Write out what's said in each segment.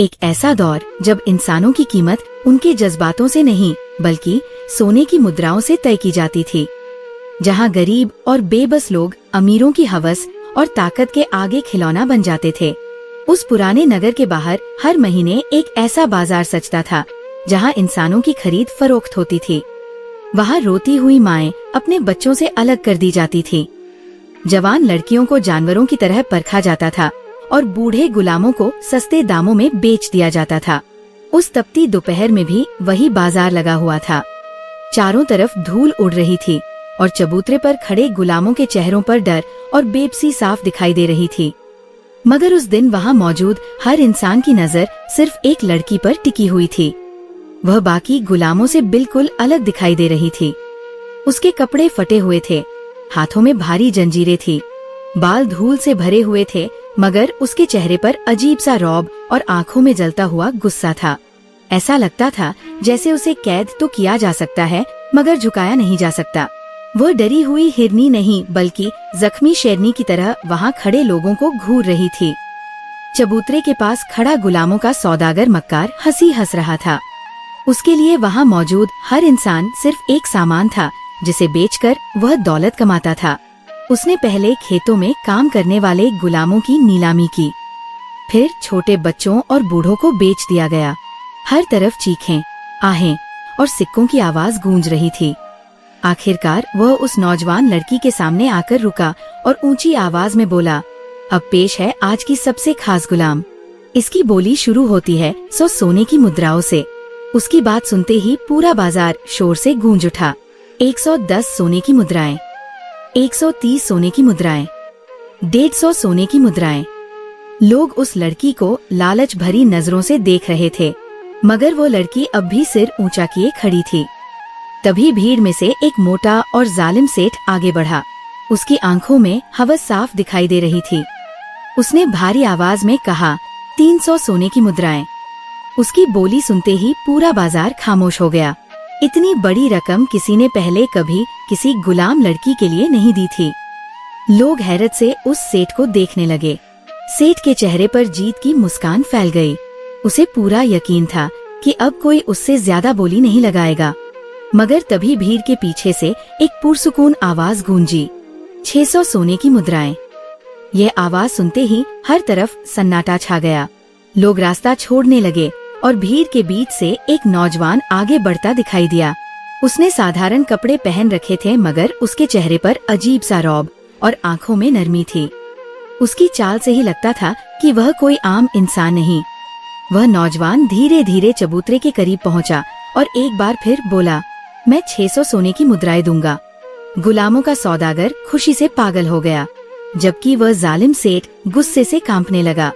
एक ऐसा दौर जब इंसानों की कीमत उनके जज्बातों से नहीं बल्कि सोने की मुद्राओं से तय की जाती थी, जहां गरीब और बेबस लोग अमीरों की हवस और ताकत के आगे खिलौना बन जाते थे। उस पुराने नगर के बाहर हर महीने एक ऐसा बाजार सजता था जहां इंसानों की खरीद फरोख्त होती थी। वहां रोती हुई माएं अपने बच्चों से अलग कर दी जाती थी, जवान लड़कियों को जानवरों की तरह परखा जाता था और बूढ़े गुलामों को सस्ते दामों में बेच दिया जाता था। उस तपती दोपहर में भी वही बाजार लगा हुआ था। चारों तरफ धूल उड़ रही थी और चबूतरे पर खड़े गुलामों के चेहरों पर डर और बेबसी साफ दिखाई दे रही थी। मगर उस दिन वहाँ मौजूद हर इंसान की नजर सिर्फ एक लड़की पर टिकी हुई थी। वह बाकी गुलामों से बिल्कुल अलग दिखाई दे रही थी। उसके कपड़े फटे हुए थे, हाथों में भारी जंजीरें थी, बाल धूल से भरे हुए थे, मगर उसके चेहरे पर अजीब सा रौब और आंखों में जलता हुआ गुस्सा था। ऐसा लगता था जैसे उसे कैद तो किया जा सकता है मगर झुकाया नहीं जा सकता। वह डरी हुई हिरनी नहीं बल्कि जख्मी शेरनी की तरह वहाँ खड़े लोगों को घूर रही थी। चबूतरे के पास खड़ा गुलामों का सौदागर मक्कार हंसी हंस रहा था। उसके लिए वहाँ मौजूद हर इंसान सिर्फ एक सामान था जिसे बेचकर वह दौलत कमाता था। उसने पहले खेतों में काम करने वाले गुलामों की नीलामी की, फिर छोटे बच्चों और बूढ़ों को बेच दिया गया। हर तरफ चीखें, आहें और सिक्कों की आवाज गूंज रही थी। आखिरकार वह उस नौजवान लड़की के सामने आकर रुका और ऊंची आवाज में बोला, अब पेश है आज की सबसे खास गुलाम। इसकी बोली शुरू होती है 100 सोने की मुद्राओं से। उसकी बात सुनते ही पूरा बाजार शोर से गूंज उठा। 110 सोने की मुद्राएं, 130 सोने की मुद्राएं, 150 सोने की मुद्राएं। लोग उस लड़की को लालच भरी नजरों से देख रहे थे, मगर वो लड़की अब भी सिर ऊंचा किए खड़ी थी। तभी भीड़ में से एक मोटा और जालिम सेठ आगे बढ़ा। उसकी आंखों में हवस साफ दिखाई दे रही थी। उसने भारी आवाज में कहा, 300 सोने की मुद्राएं। उसकी बोली सुनते ही पूरा बाजार खामोश हो गया। इतनी बड़ी रकम किसी ने पहले कभी किसी गुलाम लड़की के लिए नहीं दी थी। लोग हैरत से उस सेठ को देखने लगे। सेठ के चेहरे पर जीत की मुस्कान फैल गई। उसे पूरा यकीन था कि अब कोई उससे ज्यादा बोली नहीं लगाएगा। मगर तभी भीड़ के पीछे से एक पुरसुकून आवाज गूंजी, 600 सोने की मुद्राएं। यह आवाज सुनते ही हर तरफ सन्नाटा छा गया। लोग रास्ता छोड़ने लगे और भीड़ के बीच से एक नौजवान आगे बढ़ता दिखाई दिया। उसने साधारण कपड़े पहन रखे थे मगर उसके चेहरे पर अजीब सा रौब और आंखों में नरमी थी। उसकी चाल से ही लगता था कि वह कोई आम इंसान नहीं। वह नौजवान धीरे धीरे चबूतरे के करीब पहुंचा और एक बार फिर बोला, मैं 600 सोने की मुद्राएं दूंगा। गुलामों का सौदागर खुशी से पागल हो गया, जबकि वह जालिम सेठ गुस्से से कांपने लगा।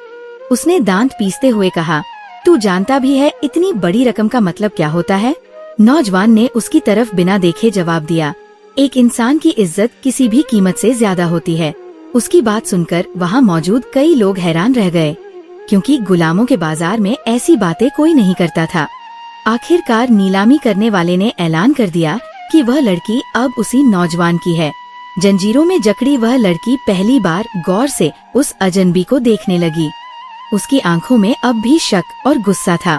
उसने दांत पीसते हुए कहा, तू जानता भी है इतनी बड़ी रकम का मतलब क्या होता है? नौजवान ने उसकी तरफ बिना देखे जवाब दिया, एक इंसान की इज्जत किसी भी कीमत से ज्यादा होती है। उसकी बात सुनकर वहाँ मौजूद कई लोग हैरान रह गए, क्योंकि गुलामों के बाजार में ऐसी बातें कोई नहीं करता था। आखिरकार नीलामी करने वाले ने ऐलान कर दिया कि वह लड़की अब उसी नौजवान की है। जंजीरों में जकड़ी वह लड़की पहली बार गौर से उस अजनबी को देखने लगी। उसकी आंखों में अब भी शक और गुस्सा था।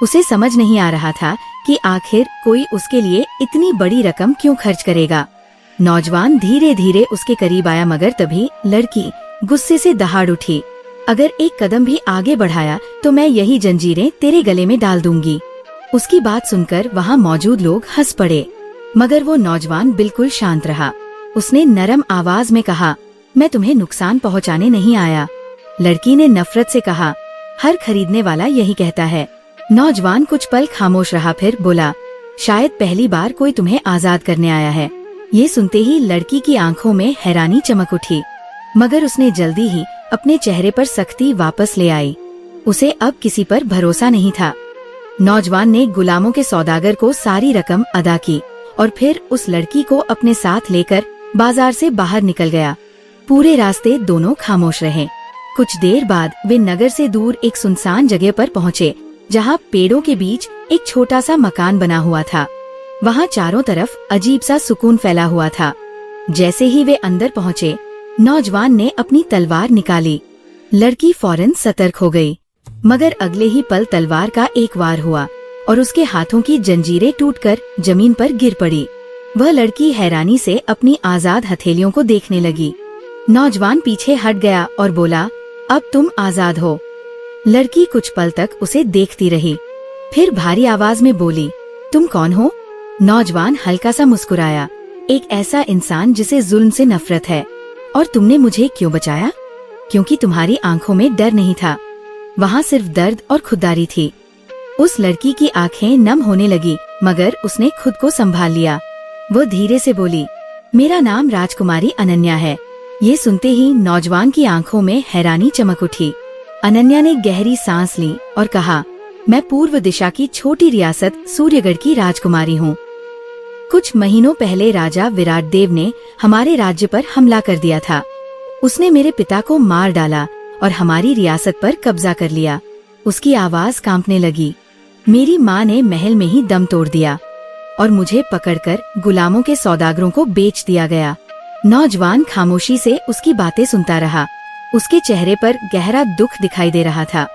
उसे समझ नहीं आ रहा था कि आखिर कोई उसके लिए इतनी बड़ी रकम क्यों खर्च करेगा। नौजवान धीरे धीरे उसके करीब आया मगर तभी लड़की गुस्से से दहाड़ उठी, अगर एक कदम भी आगे बढ़ाया तो मैं यही जंजीरें तेरे गले में डाल दूंगी। उसकी बात सुनकर वहाँ मौजूद लोग हंस पड़े, मगर वो नौजवान बिल्कुल शांत रहा। उसने नरम आवाज में कहा, मैं तुम्हें नुकसान पहुँचाने नहीं आया। लड़की ने नफरत से कहा, हर खरीदने वाला यही कहता है। नौजवान कुछ पल खामोश रहा, फिर बोला, शायद पहली बार कोई तुम्हें आजाद करने आया है। ये सुनते ही लड़की की आंखों में हैरानी चमक उठी, मगर उसने जल्दी ही अपने चेहरे पर सख्ती वापस ले आई। उसे अब किसी पर भरोसा नहीं था। नौजवान ने गुलामों के सौदागर को सारी रकम अदा की और फिर उस लड़की को अपने साथ लेकर बाजार से बाहर निकल गया। पूरे रास्ते दोनों खामोश रहे। कुछ देर बाद वे नगर से दूर एक सुनसान जगह पर पहुँचे, जहाँ पेड़ों के बीच एक छोटा सा मकान बना हुआ था। वहाँ चारों तरफ अजीब सा सुकून फैला हुआ था। जैसे ही वे अंदर पहुँचे, नौजवान ने अपनी तलवार निकाली। लड़की फौरन सतर्क हो गई। मगर अगले ही पल तलवार का एक वार हुआ और उसके हाथों की जंजीरें टूटकर जमीन पर गिर पड़ी। वह लड़की हैरानी से अपनी आजाद हथेलियों को देखने लगी। नौजवान पीछे हट गया और बोला, अब तुम आजाद हो। लड़की कुछ पल तक उसे देखती रही, फिर भारी आवाज में बोली, तुम कौन हो? नौजवान हल्का सा मुस्कुराया, एक ऐसा इंसान जिसे जुल्म से नफरत है। और तुमने मुझे क्यों बचाया? क्योंकि तुम्हारी आंखों में डर नहीं था, वहाँ सिर्फ दर्द और खुददारी थी। उस लड़की की आंखें नम होने लगी, मगर उसने खुद को संभाल लिया। वो धीरे से बोली, मेरा नाम राजकुमारी अनन्या है। ये सुनते ही नौजवान की आंखों में हैरानी चमक उठी। अनन्या ने गहरी सांस ली और कहा, मैं पूर्व दिशा की छोटी रियासत सूर्यगढ़ की राजकुमारी हूँ। कुछ महीनों पहले राजा विराट देव ने हमारे राज्य पर हमला कर दिया था। उसने मेरे पिता को मार डाला और हमारी रियासत पर कब्जा कर लिया। उसकी आवाज कांपने लगी। मेरी माँ ने महल में ही दम तोड़ दिया और मुझे पकड़कर गुलामों के सौदागरों को बेच दिया गया। नौजवान खामोशी से उसकी बातें सुनता रहा। उसके चेहरे पर गहरा दुख दिखाई दे रहा था।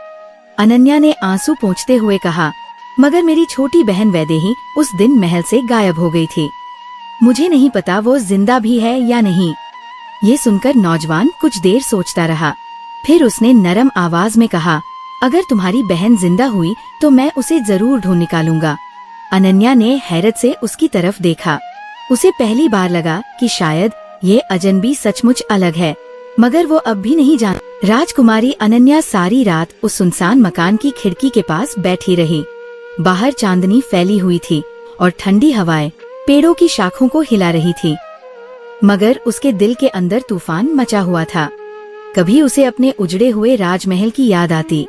अनन्या ने आंसू पोंछते हुए कहा, मगर मेरी छोटी बहन वैदेही उस दिन महल से गायब हो गई थी। मुझे नहीं पता वो जिंदा भी है या नहीं। ये सुनकर नौजवान कुछ देर सोचता रहा, फिर उसने नरम आवाज में कहा, अगर तुम्हारी बहन जिंदा हुई तो मैं उसे जरूर ढूंढ निकालूंगा। अनन्या ने हैरत से उसकी तरफ देखा। उसे पहली बार लगा कि शायद ये अजनबी सचमुच अलग है, मगर वो अब भी नहीं जान। राजकुमारी अनन्या सारी रात उस सुनसान मकान की खिड़की के पास बैठी रही। बाहर चांदनी फैली हुई थी और ठंडी हवाएं पेड़ों की शाखों को हिला रही थी, मगर उसके दिल के अंदर तूफान मचा हुआ था। कभी उसे अपने उजड़े हुए राजमहल की याद आती,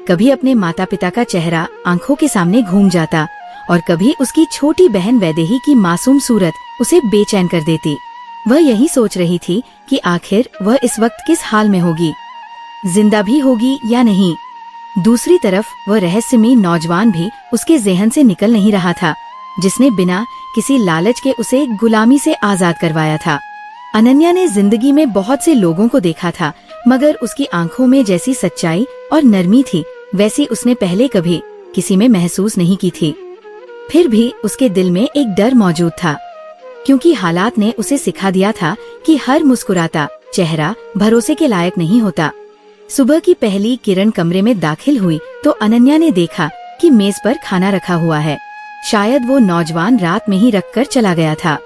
कभी अपने माता पिता का चेहरा आंखों के सामने घूम जाता और कभी उसकी छोटी बहन वैदेही की मासूम सूरत उसे बेचैन कर देती। वह यही सोच रही थी कि आखिर वह इस वक्त किस हाल में होगी, जिंदा भी होगी या नहीं। दूसरी तरफ वह रहस्यमयी नौजवान भी उसके ज़हन से निकल नहीं रहा था, जिसने बिना किसी लालच के उसे गुलामी से आजाद करवाया था। अनन्या ने जिंदगी में बहुत से लोगों को देखा था, मगर उसकी आंखों में जैसी सच्चाई और नरमी थी, वैसी उसने पहले कभी किसी में महसूस नहीं की थी। फिर भी उसके दिल में एक डर मौजूद था, क्योंकि हालात ने उसे सिखा दिया था कि हर मुस्कुराता चेहरा भरोसे के लायक नहीं होता। सुबह की पहली किरण कमरे में दाखिल हुई तो अनन्या ने देखा कि मेज पर खाना रखा हुआ है। शायद वो नौजवान रात में ही रखकर चला गया था।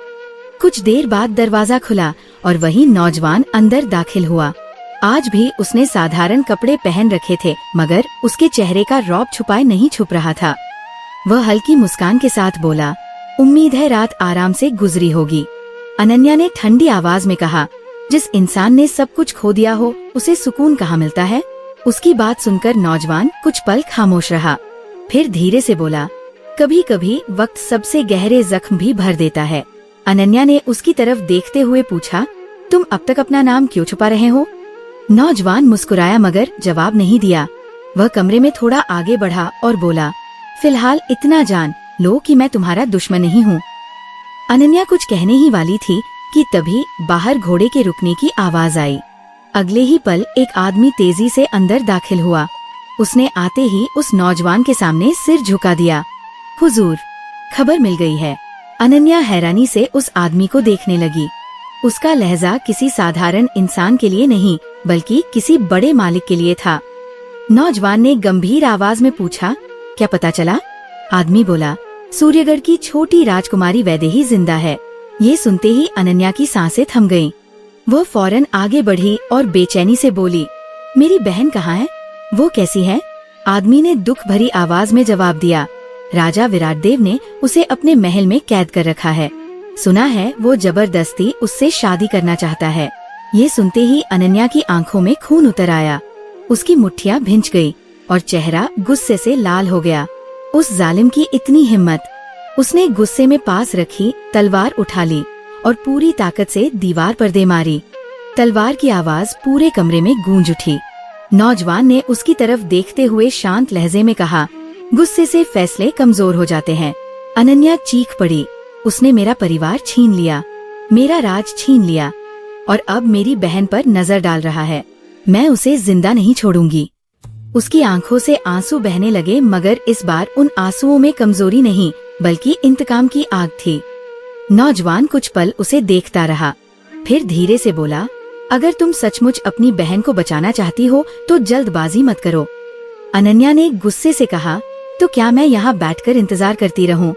कुछ देर बाद दरवाजा खुला और वही नौजवान अंदर दाखिल हुआ। आज भी उसने साधारण कपड़े पहन रखे थे, मगर उसके चेहरे का रौब छुपाए नहीं छुप रहा था। वह हल्की मुस्कान के साथ बोला, उम्मीद है रात आराम से गुजरी होगी। अनन्या ने ठंडी आवाज में कहा, जिस इंसान ने सब कुछ खो दिया हो उसे सुकून कहाँ मिलता है। उसकी बात सुनकर नौजवान कुछ पल खामोश रहा, फिर धीरे से बोला, कभी कभी वक्त सबसे गहरे जख्म भी भर देता है। अनन्या ने उसकी तरफ देखते हुए पूछा, तुम अब तक अपना नाम क्यों छुपा रहे हो? नौजवान मुस्कुराया मगर जवाब नहीं दिया। वह कमरे में थोड़ा आगे बढ़ा और बोला, फिलहाल इतना जान लो कि मैं तुम्हारा दुश्मन नहीं हूँ। अनन्या कुछ कहने ही वाली थी कि तभी बाहर घोड़े के रुकने की आवाज आई। अगले ही पल एक आदमी तेजी से अंदर दाखिल हुआ। उसने आते ही उस नौजवान के सामने सिर झुका दिया। हुजूर, खबर मिल गई है। अनन्या हैरानी से उस आदमी को देखने लगी। उसका लहजा किसी साधारण इंसान के लिए नहीं, बल्कि किसी बड़े मालिक के लिए था। नौजवान ने गंभीर आवाज में पूछा, क्या पता चला? आदमी बोला, सूर्यगढ़ की छोटी राजकुमारी वैदेही जिंदा है। ये सुनते ही अनन्या की सांसें थम गईं। वह फौरन आगे बढ़ी और बेचैनी से बोली, मेरी बहन कहाँ है? वो कैसी है? आदमी ने दुख भरी आवाज में जवाब दिया, राजा विराट देव ने उसे अपने महल में कैद कर रखा है। सुना है वो जबरदस्ती उससे शादी करना चाहता है। ये सुनते ही अनन्या की आंखों में खून उतर आया। उसकी मुट्ठियां भिंच गई और चेहरा गुस्से से लाल हो गया। उस जालिम की इतनी हिम्मत! उसने गुस्से में पास रखी तलवार उठा ली और पूरी ताकत से दीवार पर दे मारी। तलवार की आवाज पूरे कमरे में गूंज उठी। नौजवान ने उसकी तरफ देखते हुए शांत लहजे में कहा, गुस्से से फैसले कमजोर हो जाते हैं। अनन्या चीख पड़ी, उसने मेरा परिवार छीन लिया, मेरा राज छीन लिया और अब मेरी बहन पर नजर डाल रहा है। मैं उसे जिंदा नहीं छोड़ूंगी। उसकी आंखों से आंसू बहने लगे, मगर इस बार उन आंसुओं में कमजोरी नहीं बल्कि इंतकाम की आग थी। नौजवान कुछ पल उसे देखता रहा, फिर धीरे से बोला, अगर तुम सचमुच अपनी बहन को बचाना चाहती हो तो जल्दबाजी मत करो। अनन्या ने गुस्से से कहा, तो क्या मैं यहाँ बैठकर इंतजार करती रहूं?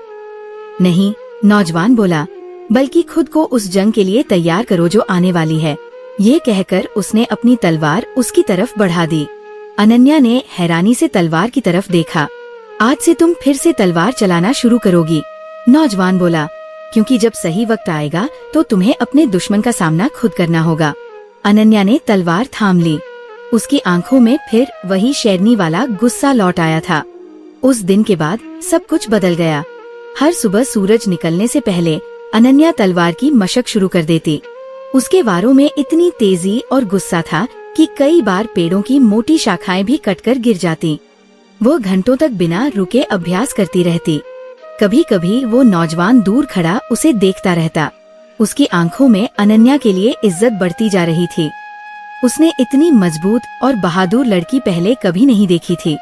नहीं, नौजवान बोला, बल्कि खुद को उस जंग के लिए तैयार करो जो आने वाली है। ये कहकर उसने अपनी तलवार उसकी तरफ बढ़ा दी। अनन्या ने हैरानी से तलवार की तरफ देखा। आज से तुम फिर से तलवार चलाना शुरू करोगी, नौजवान बोला, क्योंकि जब सही वक्त आएगा तो तुम्हें अपने दुश्मन का सामना खुद करना होगा। अनन्या ने तलवार थाम ली। उसकी आंखों में फिर वही शेरनी वाला गुस्सा लौट आया था। उस दिन के बाद सब कुछ बदल गया। हर सुबह सूरज निकलने से पहले अनन्या तलवार की मशक शुरू कर देती। उसके वारों में इतनी तेजी और गुस्सा था कि कई बार पेड़ों की मोटी शाखाएं भी कटकर गिर जाती। वो घंटों तक बिना रुके अभ्यास करती रहती। कभी कभी वो नौजवान दूर खड़ा उसे देखता रहता। उसकी आंखों में अनन्या के लिए इज्जत बढ़ती जा रही थी। उसने इतनी मजबूत और बहादुर लड़की पहले कभी नहीं देखी थी।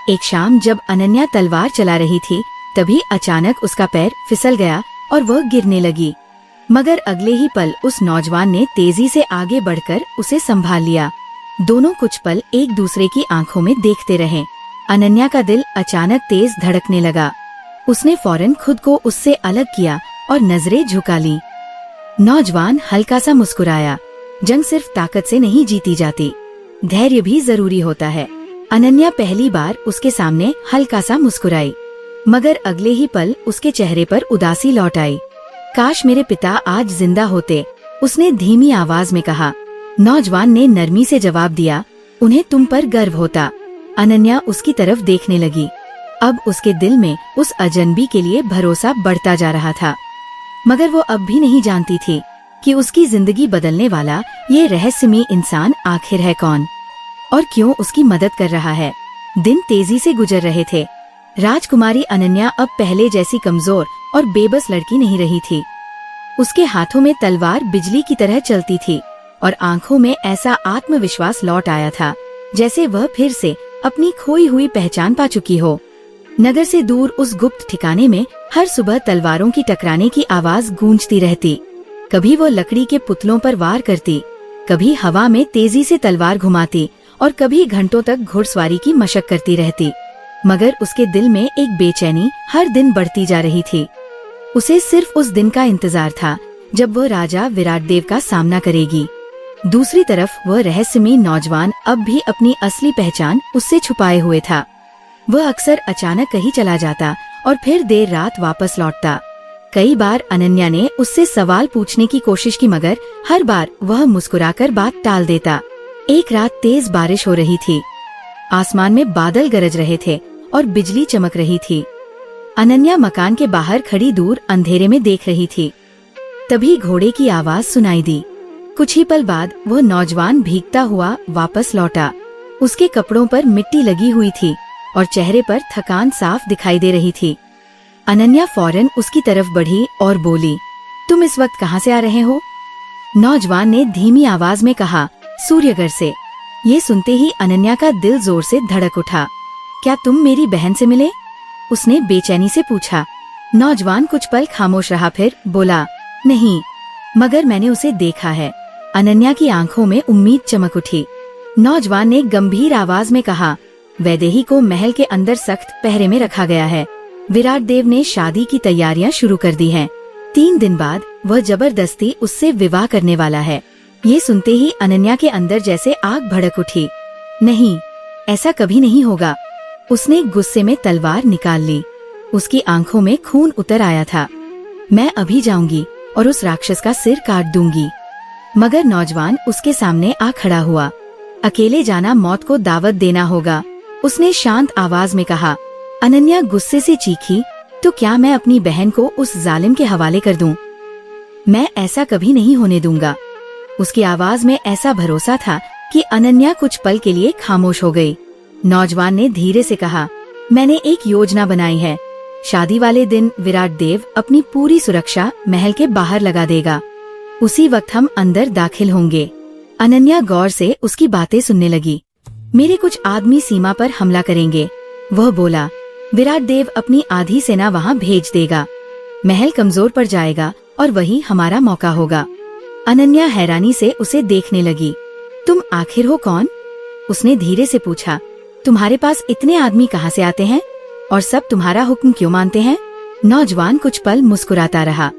एक शाम जब अनन्या तलवार चला रही थी, तभी अचानक उसका पैर फिसल गया और वह गिरने लगी। मगर अगले ही पल उस नौजवान ने तेजी से आगे बढ़कर उसे संभाल लिया। दोनों कुछ पल एक दूसरे की आंखों में देखते रहे। अनन्या का दिल अचानक तेज धड़कने लगा। उसने फौरन खुद को उससे अलग किया और नजरें झुका ली। नौजवान हल्का सा मुस्कुराया। जंग सिर्फ ताकत से नहीं जीती जाती, धैर्य भी जरूरी होता है। अनन्या पहली बार उसके सामने हल्का सा मुस्कुराई, मगर अगले ही पल उसके चेहरे पर उदासी लौट आई। काश मेरे पिता आज जिंदा होते, उसने धीमी आवाज में कहा। नौजवान ने नरमी से जवाब दिया, उन्हें तुम पर गर्व होता। अनन्या उसकी तरफ देखने लगी। अब उसके दिल में उस अजनबी के लिए भरोसा बढ़ता जा रहा था, मगर वो अब भी नहीं जानती थी कि उसकी जिंदगी बदलने वाला ये रहस्यमयी इंसान आखिर है कौन और क्यों उसकी मदद कर रहा है। दिन तेजी से गुजर रहे थे। राजकुमारी अनन्या अब पहले जैसी कमजोर और बेबस लड़की नहीं रही थी। उसके हाथों में तलवार बिजली की तरह चलती थी और आंखों में ऐसा आत्मविश्वास लौट आया था जैसे वह फिर से अपनी खोई हुई पहचान पा चुकी हो। नगर से दूर उस गुप्त ठिकाने में हर सुबह तलवारों की टकराने की आवाज गूंजती रहती। कभी वो लकड़ी के पुतलों पर वार करती, कभी हवा में तेजी से तलवार घुमाती और कभी घंटों तक घुड़सवारी की मशक करती रहती। मगर उसके दिल में एक बेचैनी हर दिन बढ़ती जा रही थी। उसे सिर्फ उस दिन का इंतजार था जब वह राजा विराटदेव का सामना करेगी। दूसरी तरफ वह रहस्यमयी नौजवान अब भी अपनी असली पहचान उससे छुपाए हुए था। वह अक्सर अचानक कहीं चला जाता और फिर देर रात वापस लौटता। कई बार अनन्या ने उससे सवाल पूछने की कोशिश की, मगर हर बार वह मुस्कुराकर बात टाल देता। एक रात तेज बारिश हो रही थी। आसमान में बादल गरज रहे थे और बिजली चमक रही थी। अनन्या मकान के बाहर खड़ी दूर अंधेरे में देख रही थी। तभी घोड़े की आवाज सुनाई दी। कुछ ही पल बाद वह नौजवान भीगता हुआ वापस लौटा। उसके कपड़ों पर मिट्टी लगी हुई थी और चेहरे पर थकान साफ दिखाई दे रही थी। अनन्या फौरन उसकी तरफ बढ़ी और बोली, तुम इस वक्त कहाँ से आ रहे हो? नौजवान ने धीमी आवाज में कहा, सूर्यगढ़ से। ये सुनते ही अनन्या का दिल जोर से धड़क उठा। क्या तुम मेरी बहन से मिले? उसने बेचैनी से पूछा। नौजवान कुछ पल खामोश रहा, फिर बोला, नहीं, मगर मैंने उसे देखा है। अनन्या की आंखों में उम्मीद चमक उठी। नौजवान ने गंभीर आवाज में कहा, वैदेही को महल के अंदर सख्त पहरे में रखा गया है। विराटदेव ने शादी की तैयारियां शुरू कर दी हैं। 3 दिन बाद वह जबरदस्ती उससे विवाह करने वाला है। ये सुनते ही अनन्या के अंदर जैसे आग भड़क उठी। नहीं, ऐसा कभी नहीं होगा। उसने गुस्से में तलवार निकाल ली। उसकी आंखों में खून उतर आया था। मैं अभी जाऊंगी और उस राक्षस का सिर काट दूंगी। मगर नौजवान उसके सामने आ खड़ा हुआ। अकेले जाना मौत को दावत देना होगा, उसने शांत आवाज में कहा। अनन्या गुस्से से चीखी, तो क्या मैं अपनी बहन को उस जालिम के हवाले कर दूं? मैं ऐसा कभी नहीं होने दूंगा। उसकी आवाज में ऐसा भरोसा था कि अनन्या कुछ पल के लिए खामोश हो गई। नौजवान ने धीरे से कहा, मैंने एक योजना बनाई है। शादी वाले दिन विराटदेव अपनी पूरी सुरक्षा महल के बाहर लगा देगा। उसी वक्त हम अंदर दाखिल होंगे। अनन्या गौर से उसकी बातें सुनने लगी। मेरे कुछ आदमी सीमा पर हमला करेंगे। वह बोला, विराट देव अपनी आधी सेना वहाँ भेज देगा। महल कमजोर पड़ जाएगा और वही हमारा मौका होगा। अनन्या हैरानी से उसे देखने लगी। तुम आखिर हो कौन? उसने धीरे से पूछा। तुम्हारे पास इतने आदमी कहाँ से आते हैं और सब तुम्हारा हुक्म क्यों मानते हैं? नौजवान कुछ पल मुस्कुराता रहा,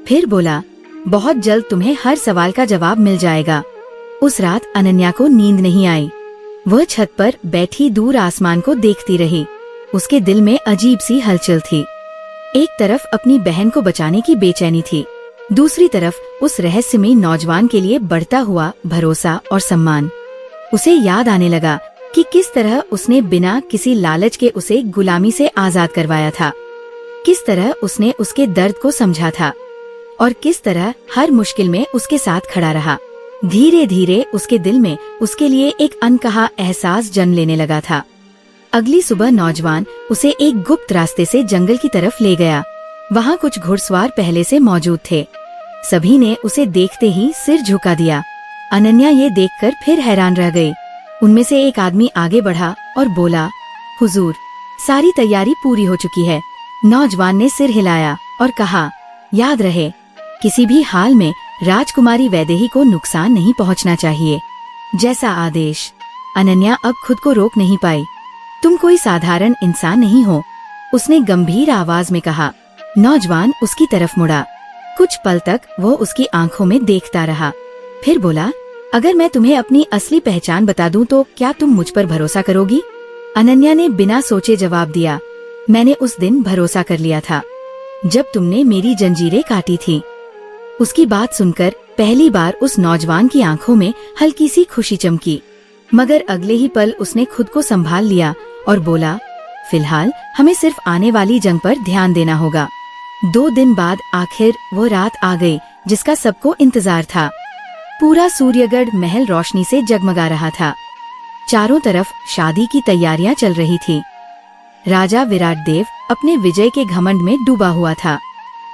फिर बोला, बहुत जल्द तुम्हें हर सवाल का जवाब मिल जाएगा। उस रात अनन्या को नींद नहीं आई। वह छत पर बैठी दूर आसमान को देखती रही। उसके दिल में अजीब सी हलचल थी। एक तरफ अपनी बहन को बचाने की बेचैनी थी, दूसरी तरफ उस रहस्यमयी नौजवान के लिए बढ़ता हुआ भरोसा और सम्मान। उसे याद आने लगा कि किस तरह उसने बिना किसी लालच के उसे गुलामी से आजाद करवाया था, किस तरह उसने उसके दर्द को समझा था और किस तरह हर मुश्किल में उसके साथ खड़ा रहा। धीरे धीरे उसके दिल में उसके लिए एक अनकहा एहसास जन्म लेने लगा था। अगली सुबह नौजवान उसे एक गुप्त रास्ते से जंगल की तरफ ले गया। वहाँ कुछ घुड़सवार पहले से मौजूद थे। सभी ने उसे देखते ही सिर झुका दिया। अनन्या ये देखकर फिर हैरान रह गई। उनमें से एक आदमी आगे बढ़ा और बोला, हुजूर, सारी तैयारी पूरी हो चुकी है। नौजवान ने सिर हिलाया और कहा, याद रहे, किसी भी हाल में राजकुमारी वैदेही को नुकसान नहीं पहुंचना चाहिए। जैसा आदेश। अनन्या अब खुद को रोक नहीं पाई। तुम कोई साधारण इंसान नहीं हो, उसने गंभीर आवाज में कहा। नौजवान उसकी तरफ मुड़ा। कुछ पल तक वो उसकी आंखों में देखता रहा, फिर बोला, अगर मैं तुम्हें अपनी असली पहचान बता दूं तो क्या तुम मुझ पर भरोसा करोगी? अनन्या ने बिना सोचे जवाब दिया, मैंने उस दिन भरोसा कर लिया था जब तुमने मेरी जंजीरें काटी थी। उसकी बात सुनकर पहली बार उस नौजवान की आंखों में हल्की सी खुशी चमकी, मगर अगले ही पल उसने खुद को संभाल लिया और बोला, फिलहाल हमें सिर्फ आने वाली जंग पर ध्यान देना होगा। 2 दिन बाद आखिर वो रात आ गई जिसका सबको इंतजार था। पूरा सूर्यगढ़ महल रोशनी से जगमगा रहा था। चारों तरफ शादी की तैयारियां चल रही थी। राजा विराट देव अपने विजय के घमंड में डूबा हुआ था।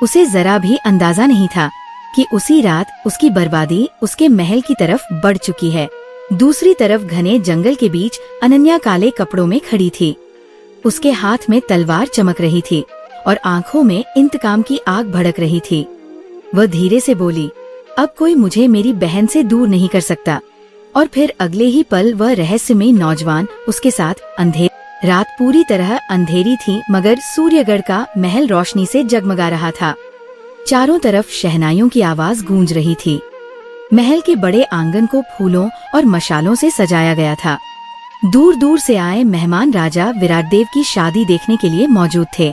उसे जरा भी अंदाजा नहीं था कि उसी रात उसकी बर्बादी उसके महल की तरफ बढ़ चुकी है। दूसरी तरफ घने जंगल के बीच अनन्या काले कपड़ों में खड़ी थी। उसके हाथ में तलवार चमक रही थी और आंखों में इंतकाम की आग भड़क रही थी। वह धीरे से बोली, अब कोई मुझे मेरी बहन से दूर नहीं कर सकता। और फिर अगले ही पल वह रहस्यमयी नौजवान उसके साथ अंधेर। रात पूरी तरह अंधेरी थी, मगर सूर्यगढ़ का महल रोशनी से जगमगा रहा था। चारों तरफ शहनाइयों की आवाज गूंज रही थी। महल के बड़े आंगन को फूलों और मशालों से सजाया गया था। दूर दूर से आए मेहमान राजा विराट देव की शादी देखने के लिए मौजूद थे,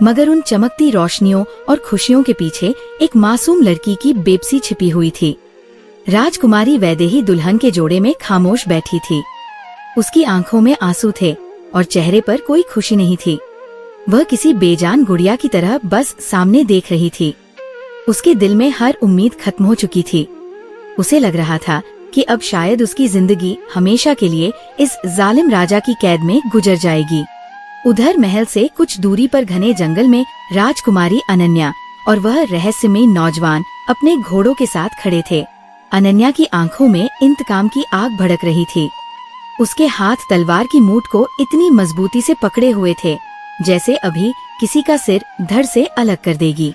मगर उन चमकती रोशनियों और खुशियों के पीछे एक मासूम लड़की की बेबसी छिपी हुई थी। राजकुमारी वैदेही दुल्हन के जोड़े में खामोश बैठी थी। उसकी आंखों में आंसू थे और चेहरे पर कोई खुशी नहीं थी। वह किसी बेजान गुड़िया की तरह बस सामने देख रही थी। उसके दिल में हर उम्मीद खत्म हो चुकी थी। उसे लग रहा था कि अब शायद उसकी जिंदगी हमेशा के लिए इस जालिम राजा की कैद में गुजर जाएगी। उधर महल से कुछ दूरी पर घने जंगल में राजकुमारी अनन्या और वह रहस्यमयी नौजवान अपने घोड़ों के साथ खड़े थे। अनन्या की आंखों में इंतकाम की आग भड़क रही थी। उसके हाथ तलवार की मूठ को इतनी मजबूती से पकड़े हुए थे जैसे अभी किसी का सिर धड़ से अलग कर देगी।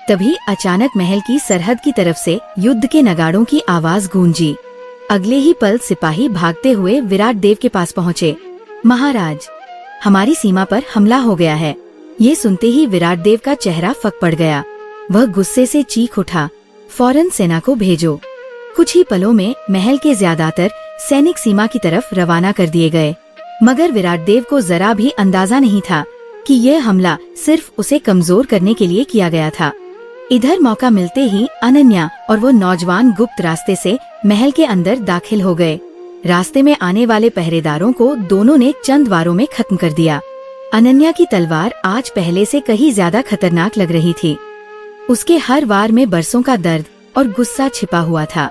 तभी अचानक महल की सरहद की तरफ से युद्ध के नगाड़ों की आवाज गूंजी। अगले ही पल सिपाही भागते हुए विराट देव के पास पहुँचे। महाराज, हमारी सीमा पर हमला हो गया है। ये सुनते ही विराट देव का चेहरा फक पड़ गया। वह गुस्से से चीख उठा, फौरन सेना को भेजो। कुछ ही पलों में महल के ज्यादातर सैनिक सीमा की तरफ रवाना कर दिए गए, मगर विराट देव को जरा भी अंदाजा नहीं था कि यह हमला सिर्फ उसे कमजोर करने के लिए किया गया था। इधर मौका मिलते ही अनन्या और वो नौजवान गुप्त रास्ते से महल के अंदर दाखिल हो गए। रास्ते में आने वाले पहरेदारों को दोनों ने चंद वारों में खत्म कर दिया। अनन्या की तलवार आज पहले से कहीं ज्यादा खतरनाक लग रही थी। उसके हर वार में बरसों का दर्द और गुस्सा छिपा हुआ था।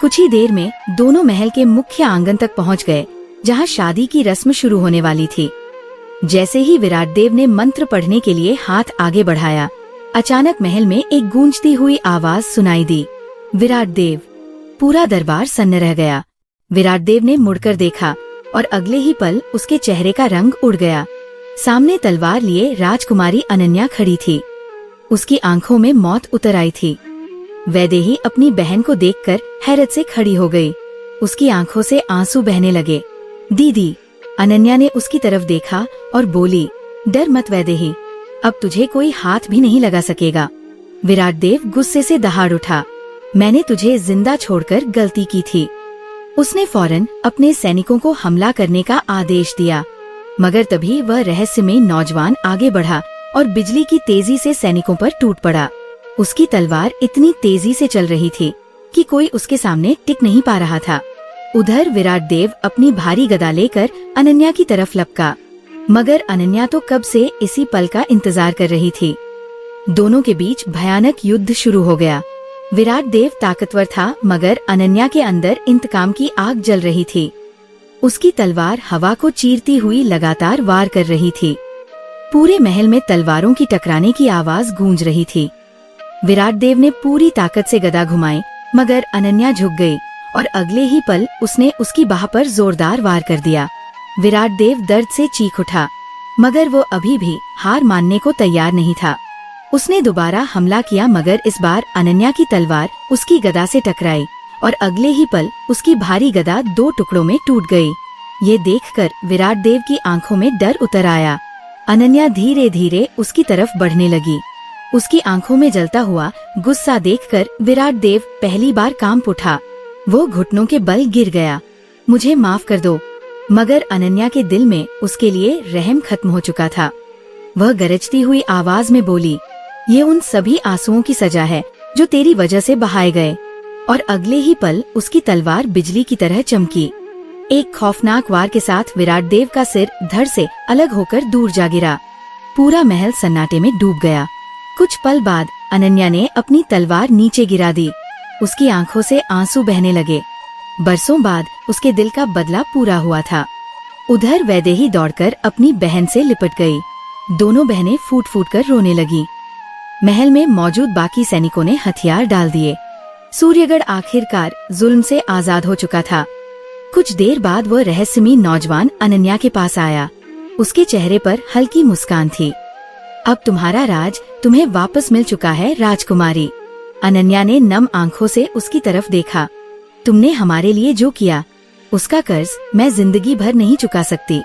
कुछ ही देर में दोनों महल के मुख्य आंगन तक पहुंच गए, जहां शादी की रस्म शुरू होने वाली थी। जैसे ही विराट देव ने मंत्र पढ़ने के लिए हाथ आगे बढ़ाया, अचानक महल में एक गूंजती हुई आवाज सुनाई दी, विराट देव। पूरा दरबार सन्न रह गया। विराट देव ने मुड़कर देखा और अगले ही पल उसके चेहरे का रंग उड़ गया। सामने तलवार लिए राजकुमारी अनन्या खड़ी थी। उसकी आंखों में मौत उतर आई थी। वैदेही अपनी बहन को देखकर हैरत से खड़ी हो गई। उसकी आंखों से आंसू बहने लगे। दीदी, अनन्या ने उसकी तरफ देखा और बोली, डर मत वैदेही, अब तुझे कोई हाथ भी नहीं लगा सकेगा। विराट देव गुस्से से दहाड़ उठा। मैंने तुझे जिंदा छोड़कर गलती की थी। उसने फौरन अपने सैनिकों को हमला करने का आदेश दिया, मगर तभी वह रहस्यमय नौजवान आगे बढ़ा और बिजली की तेजी से सैनिकों पर टूट पड़ा। उसकी तलवार इतनी तेजी से चल रही थी कि कोई उसके सामने टिक नहीं पा रहा था। उधर विराट देव अपनी भारी गदा लेकर अनन्या की तरफ लपका, मगर अनन्या तो कब से इसी पल का इंतजार कर रही थी। दोनों के बीच भयानक युद्ध शुरू हो गया। विराट देव ताकतवर था, मगर अनन्या के अंदर इंतकाम की आग जल रही थी। उसकी तलवार हवा को चीरती हुई लगातार वार कर रही थी। पूरे महल में तलवारों की टकराने की आवाज गूंज रही थी। विराट देव ने पूरी ताकत से गदा घुमाई, मगर अनन्या झुक गई और अगले ही पल उसने उसकी बाह पर जोरदार वार कर दिया। विराट देव दर्द से चीख उठा, मगर वो अभी भी हार मानने को तैयार नहीं था। उसने दोबारा हमला किया, मगर इस बार अनन्या की तलवार उसकी गदा से टकराई और अगले ही पल उसकी भारी गदा 2 टुकड़ों में टूट गई। ये देखकर विराट देव की आंखों में डर उतर आया। अनन्या धीरे धीरे उसकी तरफ बढ़ने लगी। उसकी आंखों में जलता हुआ गुस्सा देखकर विराट देव पहली बार कांप उठा। वो घुटनों के बल गिर गया। मुझे माफ कर दो। मगर अनन्या के दिल में उसके लिए रहम खत्म हो चुका था। वह गरजती हुई आवाज में बोली, ये उन सभी आंसुओं की सजा है जो तेरी वजह से बहाए गए। और अगले ही पल उसकी तलवार बिजली की तरह चमकी। एक खौफनाक वार के साथ विराट देव का सिर धड़ से अलग होकर दूर जा गिरा। पूरा महल सन्नाटे में डूब गया। कुछ पल बाद अनन्या ने अपनी तलवार नीचे गिरा दी। उसकी आंखों से आंसू बहने लगे। बरसों बाद उसके दिल का बदला पूरा हुआ था। उधर वैदेही दौड़कर अपनी बहन से लिपट गई। दोनों बहनें फूट फूट कर रोने लगी। महल में मौजूद बाकी सैनिकों ने हथियार डाल दिए। सूर्यगढ़ आखिरकार जुल्म से आजाद हो चुका था। कुछ देर बाद वह रहस्यमयी नौजवान अनन्या के पास आया। उसके चेहरे पर हल्की मुस्कान थी। अब तुम्हारा राज तुम्हें वापस मिल चुका है राजकुमारी। अनन्या ने नम आंखों से उसकी तरफ देखा। तुमने हमारे लिए जो किया, उसका कर्ज मैं जिंदगी भर नहीं चुका सकती।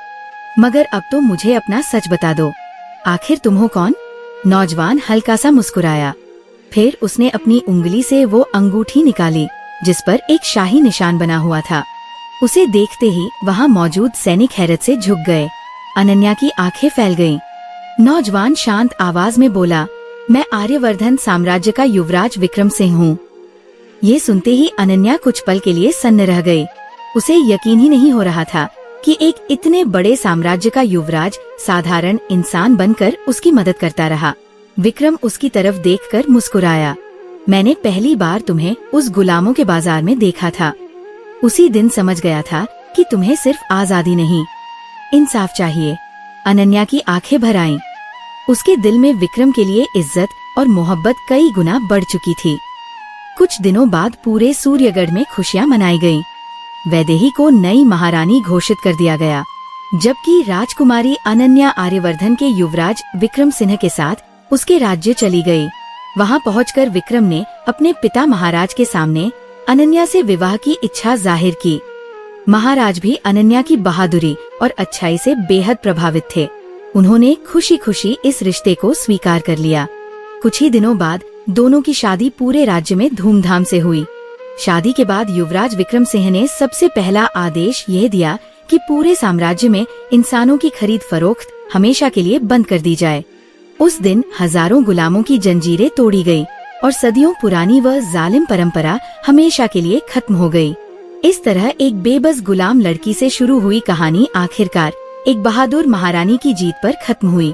मगर अब तो मुझे अपना सच बता दो, आखिर तुम हो कौन? नौजवान हल्का सा मुस्कुराया। फिर उसने अपनी उंगली से वो अंगूठी निकाली जिस पर एक शाही निशान बना हुआ था। उसे देखते ही वहाँ मौजूद सैनिक हैरत से झुक गए। अनन्या की आंखें फैल गईं। नौजवान शांत आवाज में बोला, मैं आर्यवर्धन साम्राज्य का युवराज विक्रम सिंह हूँ। ये सुनते ही अनन्या कुछ पल के लिए सन्न रह गई। उसे यकीन ही नहीं हो रहा था कि एक इतने बड़े साम्राज्य का युवराज साधारण इंसान बनकर उसकी मदद करता रहा। विक्रम उसकी तरफ देखकर मुस्कुराया। मैंने पहली बार तुम्हें उस गुलामों के बाजार में देखा था। उसी दिन समझ गया था कि तुम्हें सिर्फ आजादी नहीं, इंसाफ चाहिए। अनन्या की आंखें भर आईं। उसके दिल में विक्रम के लिए इज्जत और मोहब्बत कई गुना बढ़ चुकी थी। कुछ दिनों बाद पूरे सूर्यगढ़ में खुशियां मनाई गईं। वैदेही को नई महारानी घोषित कर दिया गया, जबकि राजकुमारी अनन्या आर्यवर्धन के युवराज विक्रम सिंह के साथ उसके राज्य चली गई। वहां पहुंचकर विक्रम ने अपने पिता महाराज के सामने अनन्या से विवाह की इच्छा जाहिर की। महाराज भी अनन्या की बहादुरी और अच्छाई से बेहद प्रभावित थे। उन्होंने खुशी खुशी इस रिश्ते को स्वीकार कर लिया। कुछ ही दिनों बाद दोनों की शादी पूरे राज्य में धूमधाम से हुई। शादी के बाद युवराज विक्रम सिंह ने सबसे पहला आदेश यह दिया कि पूरे साम्राज्य में इंसानों की खरीद फरोख्त हमेशा के लिए बंद कर दी जाए। उस दिन हजारों गुलामों की जंजीरें तोड़ी गई और सदियों पुरानी वह जालिम परंपरा हमेशा के लिए खत्म हो गई। इस तरह एक बेबस गुलाम लड़की से शुरू हुई कहानी आखिरकार एक बहादुर महारानी की जीत पर खत्म हुई।